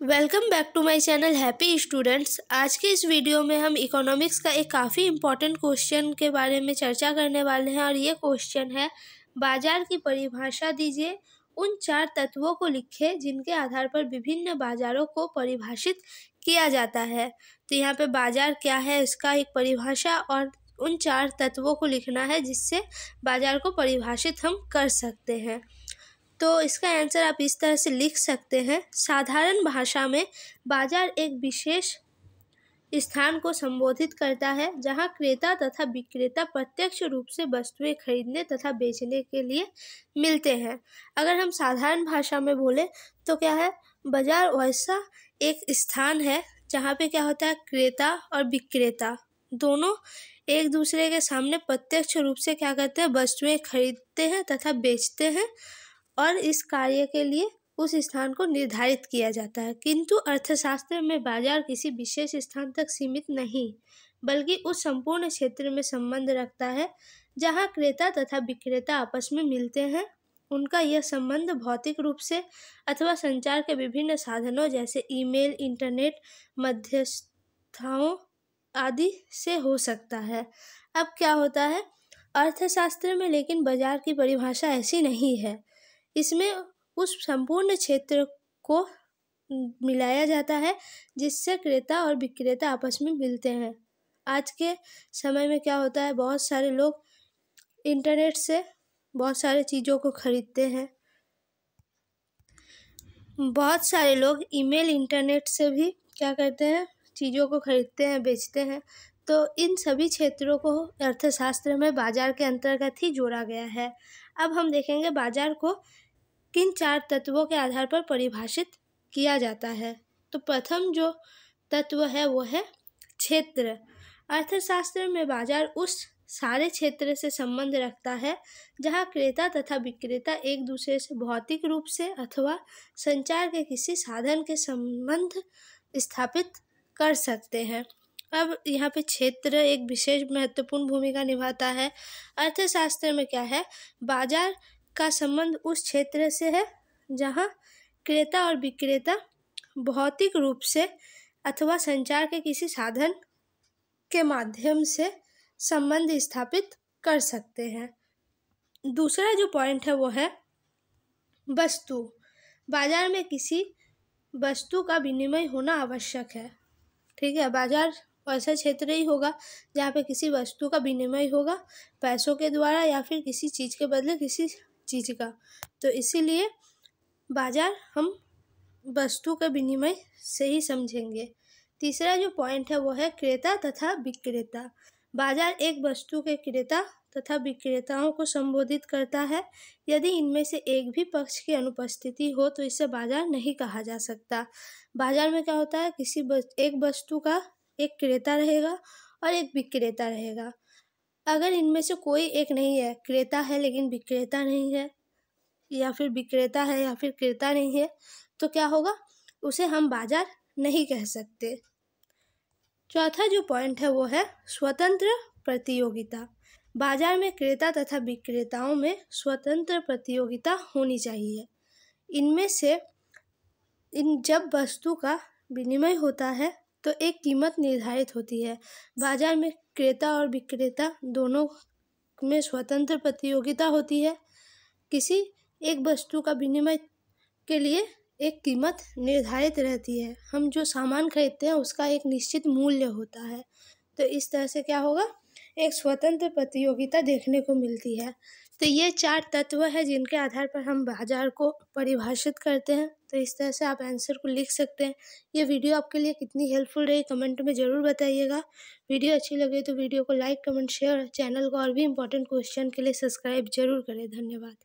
Welcome back to my channel happy students. आज के इस वीडियो में हम इकोनॉमिक्स का एक काफ़ी इम्पॉर्टेंट क्वेश्चन के बारे में चर्चा करने वाले हैं और ये क्वेश्चन है, बाजार की परिभाषा दीजिए। उन 4 तत्वों को लिखें जिनके आधार पर विभिन्न बाजारों को परिभाषित किया जाता है। तो यहाँ पे बाजार क्या है, इसका एक परिभाषा और उन 4 तत्वों को लिखना है जिससे बाजार को परिभाषित हम कर सकते हैं। तो इसका आंसर आप इस तरह से लिख सकते हैं। साधारण भाषा में बाजार एक विशेष स्थान को संबोधित करता है जहां क्रेता तथा विक्रेता प्रत्यक्ष रूप से वस्तुएं खरीदने तथा बेचने के लिए मिलते हैं। अगर हम साधारण भाषा में बोले तो क्या है, बाजार वैसा एक स्थान है जहां पे क्या होता है, क्रेता और विक्रेता दोनों एक दूसरे के सामने प्रत्यक्ष रूप से क्या करते हैं, वस्तुएं खरीदते हैं तथा बेचते हैं और इस कार्य के लिए उस स्थान को निर्धारित किया जाता है। किंतु अर्थशास्त्र में बाजार किसी विशेष स्थान तक सीमित नहीं बल्कि उस संपूर्ण क्षेत्र में संबंध रखता है जहां क्रेता तथा विक्रेता आपस में मिलते हैं। उनका यह संबंध भौतिक रूप से अथवा संचार के विभिन्न साधनों जैसे ईमेल, इंटरनेट, मध्यस्थताओं आदि से हो सकता है। अब क्या होता है, अर्थशास्त्र में लेकिन बाजार की परिभाषा ऐसी नहीं है। इसमें उस संपूर्ण क्षेत्र को मिलाया जाता है जिससे क्रेता और विक्रेता आपस में मिलते हैं। आज के समय में क्या होता है, बहुत सारे लोग इंटरनेट से बहुत सारे चीज़ों को खरीदते हैं। बहुत सारे लोग ईमेल, इंटरनेट से भी क्या करते हैं, चीज़ों को खरीदते हैं, बेचते हैं। तो इन सभी क्षेत्रों को अर्थशास्त्र में बाजार के अंतर्गत ही जोड़ा गया है। अब हम देखेंगे बाजार को किन 4 तत्वों के आधार पर परिभाषित किया जाता है। तो प्रथम जो तत्व है वो है क्षेत्र। अर्थशास्त्र में बाजार उस सारे क्षेत्र से संबंध रखता है जहां क्रेता तथा विक्रेता एक दूसरे से भौतिक रूप से अथवा संचार के किसी साधन के संबंध स्थापित कर सकते हैं। अब यहाँ पे क्षेत्र एक विशेष महत्वपूर्ण भूमिका निभाता है। अर्थशास्त्र में क्या है, बाजार का संबंध उस क्षेत्र से है जहां क्रेता और विक्रेता भौतिक रूप से अथवा संचार के किसी साधन के माध्यम से संबंध स्थापित कर सकते हैं। दूसरा जो पॉइंट है वो है वस्तु। बाजार में किसी वस्तु का विनिमय होना आवश्यक है। ठीक है, बाजार ऐसा क्षेत्र ही होगा जहाँ पे किसी वस्तु का विनिमय होगा, पैसों के द्वारा या फिर किसी चीज़ के बदले किसी चीज़ का। तो इसीलिए बाजार हम वस्तु का विनिमय से ही समझेंगे। तीसरा जो पॉइंट है वो है क्रेता तथा विक्रेता। बाजार एक वस्तु के क्रेता तथा विक्रेताओं को संबोधित करता है। यदि इनमें से एक भी पक्ष की अनुपस्थिति हो तो इसे बाजार नहीं कहा जा सकता। बाजार में क्या होता है, एक वस्तु का एक क्रेता रहेगा और एक विक्रेता रहेगा। अगर इनमें से कोई एक नहीं है, क्रेता है लेकिन विक्रेता नहीं है, या फिर विक्रेता है या फिर क्रेता नहीं है, तो क्या होगा, उसे हम बाजार नहीं कह सकते। चौथा जो पॉइंट है वो है स्वतंत्र प्रतियोगिता। बाजार में क्रेता तथा विक्रेताओं में स्वतंत्र प्रतियोगिता होनी चाहिए। इनमें से जब वस्तु का विनिमय होता है तो एक कीमत निर्धारित होती है। बाजार में क्रेता और विक्रेता दोनों में स्वतंत्र प्रतियोगिता होती है। किसी एक वस्तु का विनिमय के लिए एक कीमत निर्धारित रहती है। हम जो सामान खरीदते हैं उसका एक निश्चित मूल्य होता है। तो इस तरह से क्या होगा, एक स्वतंत्र प्रतियोगिता देखने को मिलती है। तो ये 4 तत्व है जिनके आधार पर हम बाजार को परिभाषित करते हैं। तो इस तरह से आप आंसर को लिख सकते हैं। ये वीडियो आपके लिए कितनी हेल्पफुल रही कमेंट में ज़रूर बताइएगा। वीडियो अच्छी लगे तो वीडियो को लाइक, कमेंट, शेयर, चैनल को और भी इम्पोर्टेंट क्वेश्चन के लिए सब्सक्राइब जरूर करें। धन्यवाद।